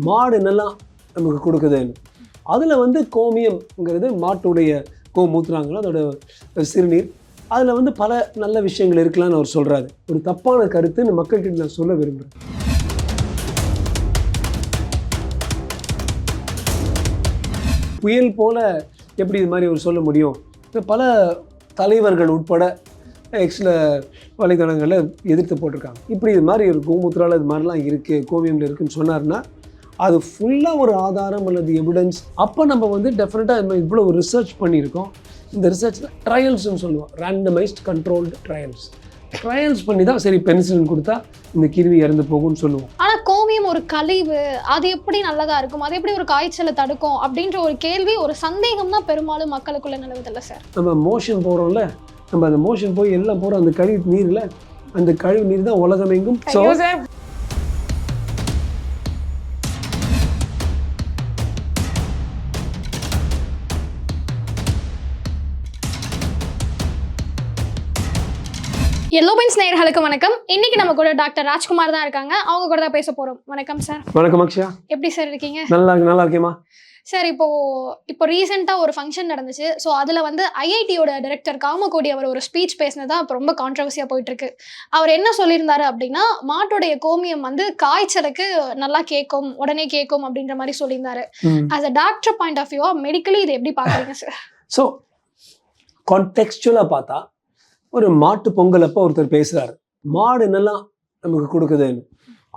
மாடு என்னெல்லாம் நமக்கு கொடுக்குதுன்னு. அதில் வந்து கோமியம்ங்கிறது மாட்டுடைய கோமூத்துறாங்களோ அதோட சிறுநீர், அதில் வந்து பல நல்ல விஷயங்கள் இருக்கலாம்னு அவர் சொல்கிறாரு. ஒரு தப்பான கருத்துன்னு மக்கள்கிட்ட நான் சொல்ல விரும்புகிறேன். புயல் போல் எப்படி இது மாதிரி அவர் சொல்ல முடியும்? பல தலைவர்கள் உட்பட எக்ஸில் வலைதளங்களில் எதிர்த்து போட்டிருக்காங்க. இப்படி இது மாதிரி ஒரு கோமூத்திரால் இது மாதிரிலாம் இருக்குது, கோமியமில் இருக்குதுன்னு சொன்னார்னா அது ஃபுல்லாக ஒரு ஆதாரம் அல்லது எவிடன்ஸ். அப்போ நம்ம வந்து டெஃபினட்டாக நம்ம இவ்வளோ ஒரு ரிசர்ச் பண்ணியிருக்கோம். இந்த ரிசர்ச்சில் ட்ரையல்ஸ்னு சொல்லுவோம், ரேண்டமைஸ்ட் கண்ட்ரோல்டு ட்ரையல்ஸ் பண்ணி தான் சரி பென்சிலின் கொடுத்தா இந்த கிருமி இறந்து போகும்னு சொல்லுவோம். ஆனால் கோமியம் ஒரு கழிவு, அது எப்படி நல்லதாக இருக்கும், அது எப்படி ஒரு காய்ச்சலை தடுக்கும் அப்படின்ற ஒரு கேள்வி, ஒரு சந்தேகம் தான் பெரும்பாலும் மக்களுக்குள்ள நிலவுதில்லை சார். நம்ம மோஷன் போகிறோம்ல, நம்ம அந்த மோஷன் போய் எல்லாம் போகிறோம், அந்த கழிவு நீரில், அந்த கழிவு நீர் தான் உலகமெங்கும். ஸோ எல்லோ பென்ஸ் நேயர்களுக்கு வணக்கம். இன்னைக்கு நம்ம கூட டாக்டர் ராஜ்குமார் தான் இருக்காங்க. அவங்க கூட தான் பேச போறோம். வணக்கம் சார். வணக்கம் அக்ஷயா. எப்படி சார் இருக்கீங்க? நல்லா இருக்கேம்மா. சார், இப்போ ரீசெண்டாக ஒரு ஃபங்க்ஷன் நடந்துச்சு. ஸோ அதில் வந்து ஐஐடியோட டைரக்டர் காமகோடி அவர் ஒரு ஸ்பீச் பேசினதான் இப்போ ரொம்ப கான்ட்ரவர்சியாக போயிட்டுருக்கு. அவர் என்ன சொல்லியிருந்தாரு அப்படின்னா, மாட்டுடைய கோமியம் வந்து காய்ச்சலுக்கு நல்லா கேட்கும், உடனே கேட்கும் அப்படின்ற மாதிரி சொல்லியிருந்தாரு. As a doctor point of வியூவா மெடிக்கலி இதை எப்படி பார்க்குறீங்க சார்? ஸோ கான்டெக்ஸ்டுவலாக பார்த்தா ஒரு மாட்டு பொங்கல் அப்போ ஒருத்தர் பேசுகிறாரு, மாடு என்னெல்லாம் நமக்கு கொடுக்குதுன்னு.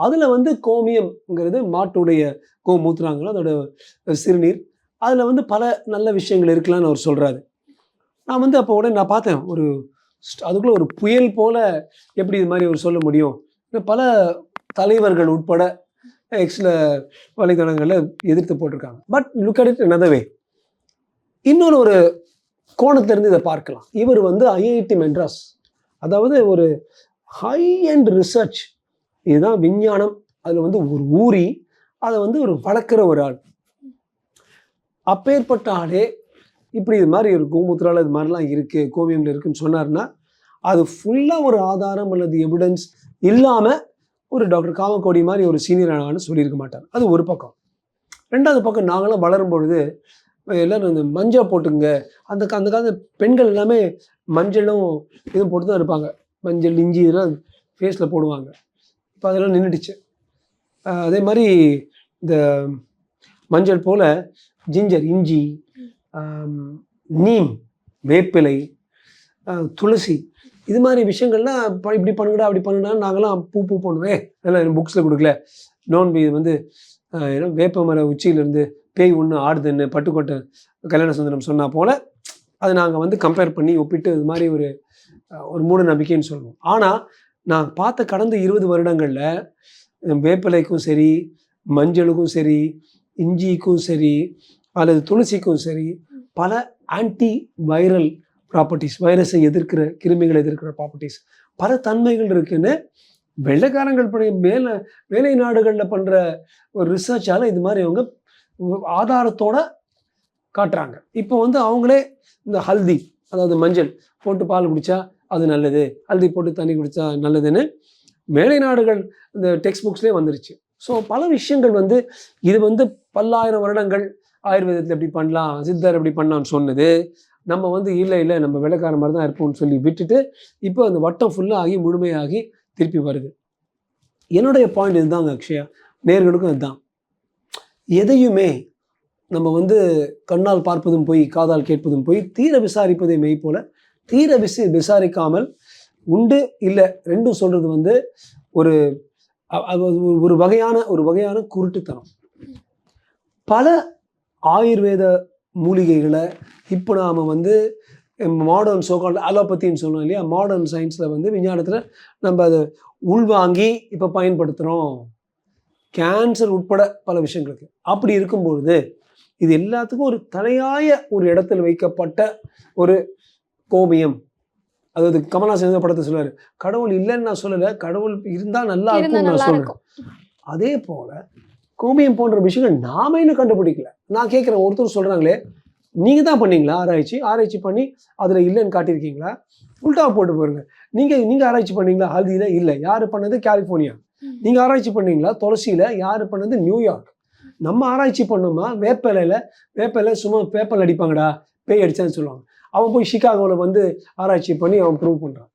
அதில் வந்து கோமியம்ங்கிறது மாட்டுடைய கோமூத்துறாங்களோ அதோட சிறுநீர், அதில் வந்து பல நல்ல விஷயங்கள் இருக்கலாம்னு அவர் சொல்கிறாரு. நான் வந்து அப்போ உடனே நான் பார்த்தேன், ஒரு அதுக்குள்ளே ஒரு புயல் போல் எப்படி இது மாதிரி அவர் சொல்ல முடியும்? பல தலைவர்கள் உட்பட எக்ஸில் வலைதளங்களில் எதிர்த்து போட்டிருக்காங்க. But look at it another way. இன்னொரு ஒரு கோணத்திலிருந்து இதை பார்க்கலாம். இவர் வந்து ஐஐடி மெட்ராஸ், அதாவது ஒரு ஹை அண்ட் ரிசர்ச், இதுதான் விஞ்ஞானம், அதில் வந்து ஒரு ஊறி அதை வந்து ஒரு வளர்க்குற ஒரு ஆள். அப்பேற்பட்ட ஆளே இப்படி இது மாதிரி ஒரு கோமூத்திரால் இது மாதிரிலாம் இருக்குது, கோமியமில் இருக்குதுன்னு சொன்னார்னா அது ஃபுல்லாக ஒரு ஆதாரம் அல்லது எவிடன்ஸ் இல்லாமல் ஒரு டாக்டர் காமகோடி மாதிரி ஒரு சீனியரானு சொல்லியிருக்க மாட்டார். அது ஒரு பக்கம். ரெண்டாவது பக்கம், நாங்களாம் வளரும் பொழுது எல்லோரும் இந்த மஞ்சள் போட்டுங்க, அந்த காலத்து பெண்கள் எல்லாமே மஞ்சளும் இதுவும் போட்டு தான் இருப்பாங்க. மஞ்சள், இஞ்சி இதெல்லாம் ஃபேஸில் போடுவாங்க. இப்போ அதெல்லாம் நின்றுடுச்சு. அதே மாதிரி இந்த மஞ்சள் போல் ஜிஞ்சர், இஞ்சி, நீம், வேப்பிலை, துளசி, இது மாதிரி விஷயங்கள்லாம் இப்படி பண்ணுங்கடா அப்படி பண்ணுங்கடான்னு நாங்களாம் பூ பண்ணுவேன். அதெல்லாம் புக்ஸில் கொடுக்கல. நோன்பு இது வந்து ஏன்னா வேப்ப மர உச்சியிலேருந்து பேய் ஒன்று ஆடுதுன்னு பட்டுக்கோட்டை கல்யாண சுந்தரம் சொன்னால் போல் அதை நாங்கள் வந்து கம்பேர் பண்ணி ஒப்பிட்டு இது மாதிரி ஒரு மூட நம்பிக்கைன்னு சொல்லுவோம். ஆனால் நான் பார்த்த கடந்த 20 வருடங்களில் வேப்பிலைக்கும் சரி, மஞ்சளுக்கும் சரி, இஞ்சிக்கும் சரி, அல்லது துளசிக்கும் சரி, பல ஆன்டி வைரல் ப்ராப்பர்ட்டிஸ், வைரஸை எதிர்க்கிற, கிருமிகளை எதிர்க்கிற ப்ராப்பர்ட்டிஸ், பல தன்மைகள் இருக்குன்னு வெள்ளைக்காரங்கள் மேலை நாடுகளில் பண்ணுற ஒரு ரிசர்ச்சால் இது மாதிரி அவங்க ஆதாரத்தோட காட்டுறாங்க. இப்போ வந்து அவங்களே இந்த ஹல்தி, அதாவது மஞ்சள் போட்டு பால் குடித்தா அது நல்லது, ஹல்தி போட்டு தண்ணி குடித்தா நல்லதுன்னு மேலை நாடுகள் இந்த டெக்ஸ்ட் புக்ஸ்லேயே வந்துருச்சு. ஸோ பல விஷயங்கள் வந்து இது வந்து பல்லாயிரம் வருடங்கள் ஆயுர்வேதத்தில் எப்படி பண்ணலாம், சித்தர் எப்படி பண்ணலான்னு சொன்னது நம்ம வந்து இல்லை நம்ம வெள்ளைக்கார மாதிரி தான் இருப்போம்னு சொல்லி விட்டுட்டு இப்போ அந்த வட்டம் ஃபுல்லாக ஆகி முழுமையாகி திருப்பி வருது. என்னுடைய பாயிண்ட் இதுதாங்க அக்ஷயா, நேயர்களுக்கும் இதுதான். எதையுமே நம்ம வந்து கண்ணால் பார்ப்பதும் போய், காதால் கேட்பதும் போய், தீர விசாரிப்பதை மெய் போல தீர விசாரிக்காமல் உண்டு இல்லை ரெண்டும் சொல்கிறது வந்து ஒரு வகையான குருட்டுத்தனம். பல ஆயுர்வேத மூலிகைகளை இப்போ நாம் வந்து மாடர்ன் சோகால்டு அலோபதின்னு சொன்னோம் இல்லையா, மாடர்ன் சயின்ஸில் வந்து விஞ்ஞானத்தில் நம்ம அதை உள்வாங்கி இப்போ பயன்படுத்துகிறோம், கேன்சர் உட்பட பல விஷயங்களுக்கு. அப்படி இருக்கும்பொழுது இது எல்லாத்துக்கும் ஒரு தலையாய ஒரு இடத்தில் வைக்கப்பட்ட ஒரு கோமியம், அதாவது கமல்ஹாசன் படத்தை சொல்லுவார், கடவுள் இல்லைன்னு நான் சொல்லலை, கடவுள் இருந்தால் நல்லா இருக்கும்னு நான் சொல்கிறேன். அதே போல் கோமியம் போன்ற விஷயங்கள் நாம இன்னும் கண்டுபிடிக்கல. நான் கேட்குறேன், ஒருத்தர் சொல்கிறாங்களே, நீங்கள் தான் பண்ணீங்களா ஆராய்ச்சி பண்ணி அதில் இல்லைன்னு காட்டியிருக்கீங்களா? உல்டாவை போட்டு போயிருங்க. நீங்கள் ஆராய்ச்சி பண்ணீங்களா? ஹல்தியில் இல்லை, யார் பண்ணது? கலிஃபோர்னியா. நீங்கள் ஆராய்ச்சி பண்ணீங்களா? துளசியில் யார் பண்ணது? நியூயார்க். நம்ம ஆராய்ச்சி பண்ணோமா, வேப்பிலையில சும்மா பேப்பரில் அடிப்பாங்கடா, பேய் அடிச்சான்னு சொல்லுவாங்க. அவன் போய் சிகாகோவில் வந்து ஆராய்ச்சி பண்ணி அவன் ப்ரூவ் பண்ணுறான்.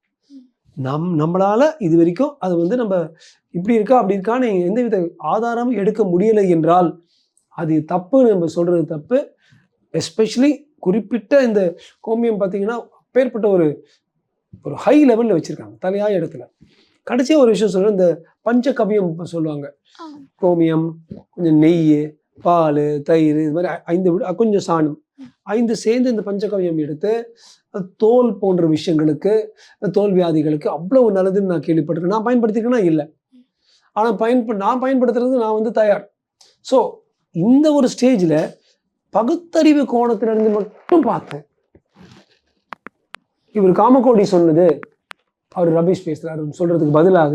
நம்மளால் இது வரைக்கும் அது வந்து நம்ம இப்படி இருக்கா அப்படி இருக்கான்னு எந்தவித ஆதாரமும் எடுக்க முடியலை என்றால் அது தப்புன்னு நம்ம சொல்கிறது தப்பு. எஸ்பெஷலி குறிப்பிட்ட இந்த கோமியம் பார்த்தீங்கன்னா அப்பேற்பட்ட ஒரு ஹை லெவலில் வச்சுருக்காங்க, தலையாய இடத்துல. கடைசியாக ஒரு விஷயம் சொல்கிறேன், இந்த பஞ்சகவ்யம் சொல்லுவாங்க. கோமியம், கொஞ்சம் நெய், பால், தயிர், இது மாதிரி 5 கொஞ்சம் சாணம் 5 சேர்ந்து இந்த பஞ்சகவ்யம் எடுத்து தோல் போன்ற விஷயங்களுக்கு, தோல் வியாதிகளுக்கு அவ்வளவு நல்லதுன்னு நான் கேள்விப்பட்டிருக்கேன். நான் பயன்படுத்திருக்கேன்னா இல்லை, ஆனால் நான் பயன்படுத்துறது நான் வந்து தயார். ஸோ இந்த ஒரு ஸ்டேஜில் பகுத்தறிவு கோணத்திலிருந்து மட்டும் பார்த்தேன். இவர் காமகோடி சொன்னது அவர் ரபீஷ் பேசுகிறாரு சொல்கிறதுக்கு பதிலாக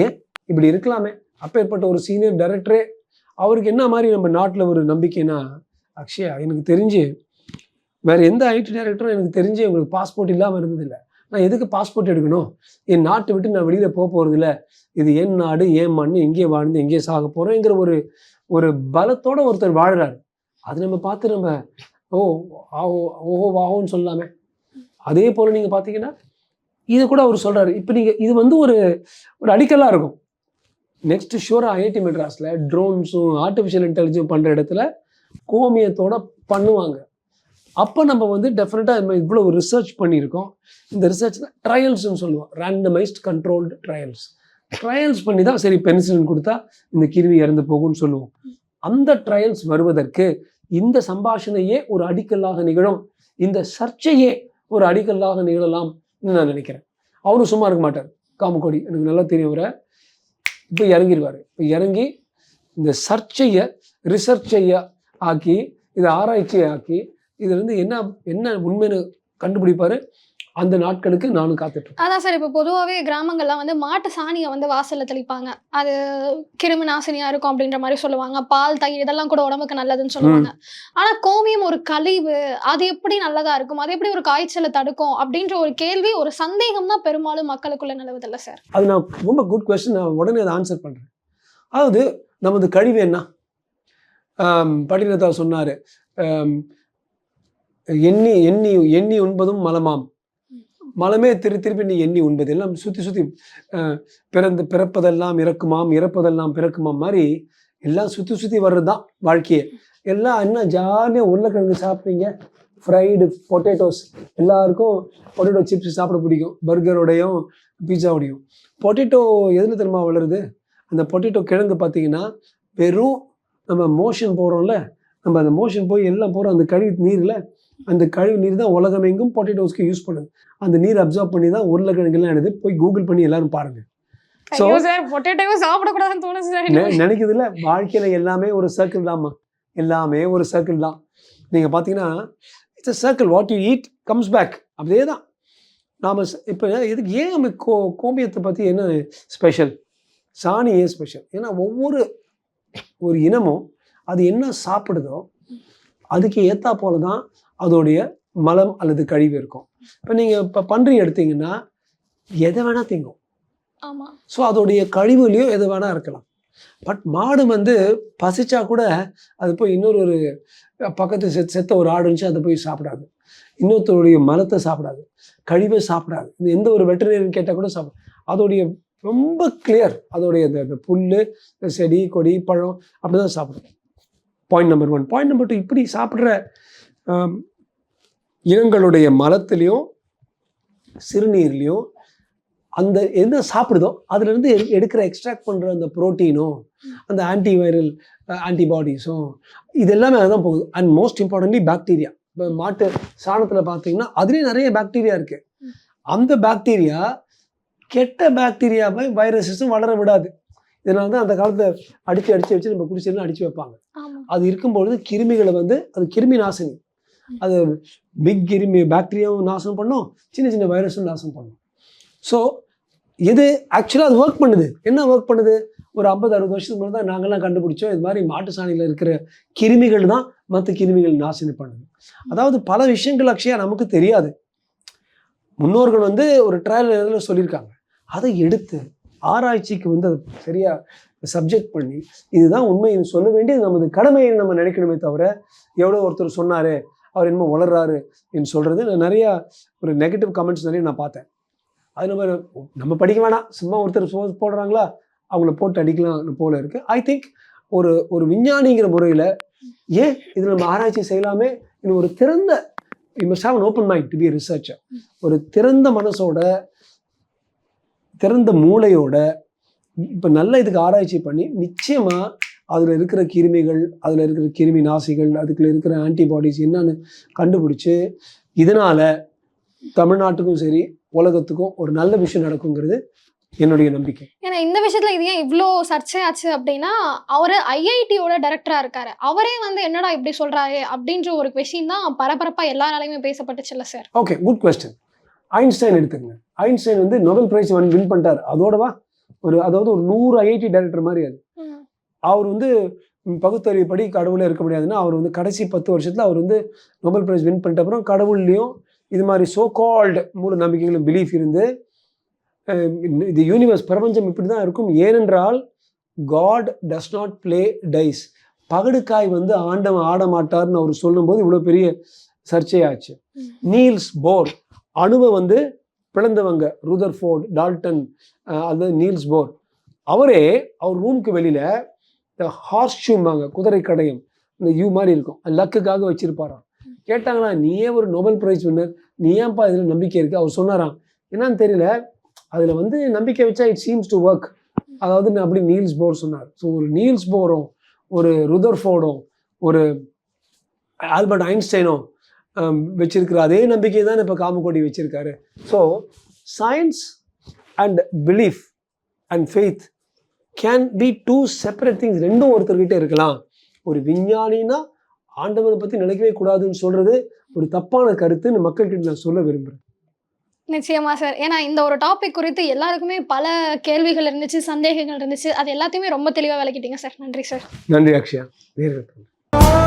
ஏன் இப்படி இருக்கலாமே, அப்பேற்பட்ட ஒரு சீனியர் டைரக்டரே அவருக்கு என்ன மாதிரி நம்ம நாட்டில் ஒரு நம்பிக்கைன்னா, அக்ஷயா எனக்கு தெரிஞ்சு வேறு எந்த ஐடி டைரக்டரும் எனக்கு தெரிஞ்சு உங்களுக்கு பாஸ்போர்ட் இல்லாமல் இருந்ததில்லை. நான் எதுக்கு பாஸ்போர்ட் எடுக்கணும், என் நாட்டை விட்டு நான் வெளியில் போகிறதில்ல, இது என் நாடு என் மண், எங்கே வாழ்ந்து எங்கே சாக போகிறோங்கிற ஒரு பலத்தோட ஒருத்தர் வாழ்கிறாரு. அது நம்ம பார்த்து நம்ம ஓஹோ வாஹோன்னு சொல்லாமே. அதே போல் நீங்கள் பார்த்தீங்கன்னா இதை கூட அவர் சொல்கிறாரு. இப்போ நீங்கள் இது வந்து ஒரு அடிக்கலாக இருக்கும். நெக்ஸ்ட் ஷூராக ஐஐடி மெட்ராஸில் ட்ரோன்ஸும் ஆர்டிஃபிஷியல் இன்டெலிஜென்ஸும் பண்ணுற இடத்துல கோமியத்தோட பண்ணுவாங்க. அப்போ நம்ம வந்து டெஃபினட்டாக நம்ம இவ்வளோ ரிசர்ச் பண்ணியிருக்கோம். இந்த ரிசர்ச்சில் ட்ரையல்ஸ்ன்னு சொல்லுவோம், ரேண்டமைஸ்ட் கண்ட்ரோல்டு ட்ரையல்ஸ் பண்ணி தான் சரி பென்சிலின் கொடுத்தா இந்த கிருமி இறந்து போகும்னு சொல்லுவோம். அந்த ட்ரையல்ஸ் வருவதற்கு இந்த சம்பாஷணையே ஒரு அடிக்கல்லாக நிகழும், இந்த சர்ச்சையே ஒரு அடிக்கல்லாக நிகழலாம்னு நான் நினைக்கிறேன். அவரும் சும்மா இருக்க மாட்டார். காமகோடி எனக்கு நல்லா தெரியும், அவரை இப்போ இறங்கிடுவார். இப்போ இறங்கி இந்த சர்ச்சையை ரிசர்ச்சையை ஆக்கி, இதை ஆராய்ச்சியை ஆக்கி, இதுலேருந்து என்ன உண்மைன்னு கண்டுபிடிப்பார். அந்த நாட்களுக்கு நானும் காத்துட்ருக்கேன். அதான் சார், இப்போ பொதுவாகவே கிராமங்கள்லாம் வந்து மாட்டு சாணியை வந்து வாசலில் தெளிப்பாங்க, அது கிருமி நாசினியாக இருக்கும் அப்படின்ற மாதிரி சொல்லுவாங்க. பால், தயிர் இதெல்லாம் கூட உடம்புக்கு நல்லதுன்னு சொல்லுவாங்க. ஆனால் கோமியம் ஒரு கழிவு, அது எப்படி நல்லதாக இருக்கும், அது எப்படி ஒரு காய்ச்சலை தடுக்கும் அப்படின்ற ஒரு கேள்வி, ஒரு சந்தேகம் தான் பெரும்பாலும் மக்களுக்குள்ள நிலவுதில்லை சார். அது நான் ரொம்ப குட் கொஸ்டின், நான் உடனே அதை ஆன்சர் பண்ணுறேன். அதாவது நமது கழிவு என்ன, பட்டினத்தார் சொன்னார், எண்ணி உண்பதும் மலமாம், மலமே திருப்பி நீ எண்ணி உண்பது, எல்லாம் சுற்றி பிறப்பதெல்லாம் இறக்குமாம், இறப்பதெல்லாம் பிறக்குமாம் மாதிரி எல்லாம் சுற்றி வர்றது தான் வாழ்க்கையே. எல்லாம் என்ன ஜாலியாக உருளைக்கிழங்கு சாப்பிட்றீங்க, ஃப்ரைடு பொட்டேட்டோஸ், எல்லாருக்கும் பொட்டேட்டோ சிப்ஸ் சாப்பிட பிடிக்கும், பர்கரோடையும் பீஸாவோடையும். பொட்டேட்டோ எதில் தெரியுமா வளருது, அந்த பொட்டேட்டோ கிழங்கு பார்த்தீங்கன்னா வெறும் நம்ம மோஷன் போகிறோம்ல, நம்ம அந்த மோஷன் போய் எல்லாம் போகிறோம் அந்த கழிவு நீரில், அந்த கழிவு நீர் தான் உலகமெங்கும் பொட்டேட்டோஸ்க்கு யூஸ் பண்ணுது. அந்த நீர் அப்சர்வ் பண்ணி தான் உருளைக்கிழங்குலாம் எடுத்து போய் கூகுள் பண்ணி எல்லாரும் பாருங்க. நினைக்குது இல்லை, வாழ்க்கையில் எல்லாமே ஒரு சர்க்கிள் தான்மா, எல்லாமே ஒரு சர்க்கிள் தான். நீங்கள் பார்த்தீங்கன்னா it's a circle, what you eat comes back, அப்படியே தான். நாம் இப்போ இதுக்கு ஏன் நம்ம கோமியத்தை பற்றி என்ன ஸ்பெஷல், சாணி ஏன் ஸ்பெஷல், ஏன்னா ஒரு இனமும் அது என்ன சாப்பிடுதோ அதுக்கு ஏற்றா போல தான் அதோடைய மலம் அல்லது கழிவு இருக்கும். இப்போ நீங்கள் இப்போ பன்றி எடுத்தீங்கன்னா எதை வேணால் திங்கும். ஆமாம். ஸோ அதோடைய கழிவுலையும் எது வேணால் இருக்கலாம். பட் மாடு வந்து பசிச்சா கூட அது போய் இன்னொரு பக்கத்து செத்த ஒரு ஆடு இருந்துச்சு அதை போய் சாப்பிடாது, இன்னொருத்தருடைய மலத்தை சாப்பிடாது, கழிவை சாப்பிடாது. எந்த ஒரு வெட்டரினரின்னு கேட்டால் கூட சாப்பிடாது. அதோடைய ரொம்ப கிளியர், அதோடைய இந்த புல், செடி, கொடி, பழம் அப்படி தான் சாப்பிடும். Point number 1. பாயிண்ட் நம்பர் 2, இப்படி சாப்பிட்ற இனங்களுடைய மலத்துலேயும் சிறுநீர்லேயும் அந்த என்ன சாப்பிடுதோ அதுலேருந்து எடுக்கிற எக்ஸ்ட்ராக்ட் பண்ணுற அந்த ப்ரோட்டீனும் அந்த ஆன்டிவைரல் ஆன்டிபாடிஸும் இது எல்லாமே அதுதான் போகுது. And most importantly bacteria. இப்போ மாட்டு சாணத்தில் பார்த்தீங்கன்னா அதுலேயும் நிறைய பாக்டீரியா இருக்குது. அந்த பாக்டீரியா கெட்ட பாக்டீரியாவை வைரஸஸும் வளர விடாது. இதனால தான் அந்த காலத்தில் அடித்து வச்சு நம்ம குடிசைலாம் அடித்து வைப்பாங்க. அது இருக்கும்பொழுது கிருமிகளை வந்து அது கிருமி நாசினி, அது பிக் கிருமி பாக்டீரியாவும் நாசம் பண்ணும், சின்ன வைரஸும் நாசம் பண்ணும். ஸோ இது ஆக்சுவலாக அது ஒர்க் பண்ணுது. என்ன ஒர்க் பண்ணுது, ஒரு 50-60 வருஷத்துக்கு முன்னாடி தான் நாங்கள்லாம் கண்டுபிடிச்சோம் இது மாதிரி மாட்டு சாணியில் இருக்கிற கிருமிகள் தான் மற்ற கிருமிகள் நாசினி பண்ணுது. அதாவது பல விஷயங்கள் ஆக்சுவலாக நமக்கு தெரியாது. முன்னோர்கள் வந்து ஒரு ட்ரையல் சொல்லியிருக்காங்க, அதை எடுத்து ஆராய்ச்சிக்கு வந்து அதை சரியாக சப்ஜெக்ட் பண்ணி இதுதான் உண்மைன்னு சொல்ல வேண்டியது நமது கடமையை நம்ம நினைக்கணுமே தவிர எவ்வளோ ஒருத்தர் சொன்னார் அவர் என்னமோ வளர்றாரு என்று சொல்கிறது நான் நிறையா ஒரு நெகட்டிவ் கமெண்ட்ஸ் நிறைய நான் பார்த்தேன். அது நம்ம படிக்க வேணாம், சும்மா ஒருத்தர் போடுறாங்களா அவங்கள போட்டு அடிக்கலாம் போல இருக்குது. ஐ திங்க் ஒரு விஞ்ஞானிங்கிற முறையில் ஏன் இதில் நம்ம ஆராய்ச்சி செய்யலாமே, இன்னும் ஒரு திறந்த you must have an open mind to be researcher. ஒரு திறந்த மனசோட திறந்த மூளையோட இப்போ நல்ல இதுக்கு ஆராய்ச்சி பண்ணி நிச்சயமாக அதில் இருக்கிற கிருமிகள், அதில் இருக்கிற கிருமி நாசிகள், அதுக்குள்ள இருக்கிற ஆன்டிபாடிஸ் என்னன்னு கண்டுபிடிச்சி இதனால் தமிழ்நாட்டுக்கும் சரி உலகத்துக்கும் ஒரு நல்ல விஷயம் நடக்குங்கிறது என்னுடைய நம்பிக்கை. ஏன்னா இந்த விஷயத்துல இது ஏன் இவ்வளோ சர்ச்சையாச்சு அப்படின்னா, அவர் ஐஐடியோட டைரக்டரா இருக்காரு. அவரே வந்து என்னடா இப்படி சொல்றாரு அப்படின்ற ஒரு கொஸ்டின் தான் பரபரப்பா எல்லாராலையுமே பேசப்பட்டுச்சுல்ல sir. Okay, good question. Einstein எடுத்துக்கங்க. ஐன்ஸ்டைன் வந்து நோபல் பிரைஸ் வின் பண்ணிட்டார். அதோடவா அதாவது ஒரு 100 ஐஐடி டைரக்டர் மாதிரி அது. அவர் வந்து பகுத்தறிவுப்படி கடவுளே இருக்க முடியாதுன்னா அவர் வந்து கடைசி 10 வருஷத்துல அவர் வந்து நோபல் பிரைஸ் வின் பண்ணிட்ட அப்புறம் கடவுள்லையும் இது மாதிரி சோ கால்டு மூட நம்பிக்கைகளும் பிலீஃப் இருந்து இது யூனிவர்ஸ் பிரபஞ்சம் இப்படி தான் இருக்கும். ஏனென்றால் God does not play dice. பகடுக்காய் வந்து ஆண்டவன் ஆட மாட்டார்னு அவர் சொல்லும்போது இவ்வளோ பெரிய சர்ச்சையாச்சு. நீல்ஸ் போர் அணுவை வந்து பிளந்தவங்க, ரூதர்ஃபோர்ட், டால்டன், அது நீல்ஸ் போர். அவரே அவர் ரூமுக்கு வெளியில் இந்த ஹார்ஸ் ஷூம்பாங்க, குதிரை கடையும், இந்த யூ மாதிரி இருக்கும், லக்குக்காக வச்சிருப்பாராம். கேட்டாங்களா, நீயே ஒரு நோபல் பிரைஸ் வின்னர், நீ ஏன்ப்பா இதில் நம்பிக்கை இருக்குது? அவர் சொன்னாராம், என்னன்னு தெரியல, அதில் வந்து நம்பிக்கை வச்சா இட் சீம்ஸ் டு ஒர்க். அதாவது அப்படி நீல்ஸ் போர் சொன்னார். ஸோ ஒரு நீல்ஸ் போரும் ஒரு ருதர்ஃபோர்டும் ஒரு ஆல்பர்ட் ஐன்ஸ்டைனும் வச்சிருக்கிற அதே நம்பிக்கை தான் இப்போ காமகோடி வச்சிருக்காரு. So science and belief and faith can be 2 separate things. ரெண்டும் ஒருத்தர்கிட்ட இருக்கலாம். ஒரு விஞ்ஞானினா ஆண்டவனை பற்றி நினைக்கவே கூடாதுன்னு சொல்றது ஒரு தப்பான கருத்துன்னு மக்கள்கிட்ட நான் சொல்ல விரும்புகிறேன். நிச்சயமா சார். ஏன்னா இந்த ஒரு டாபிக் குறித்து எல்லாருக்குமே பல கேள்விகள் இருந்துச்சு, சந்தேகங்கள் இருந்துச்சு. அது எல்லாத்தையுமே ரொம்ப தெளிவாக விளக்கிட்டீங்க சார். நன்றி சார். நன்றி அக்ஷயா. நேரில்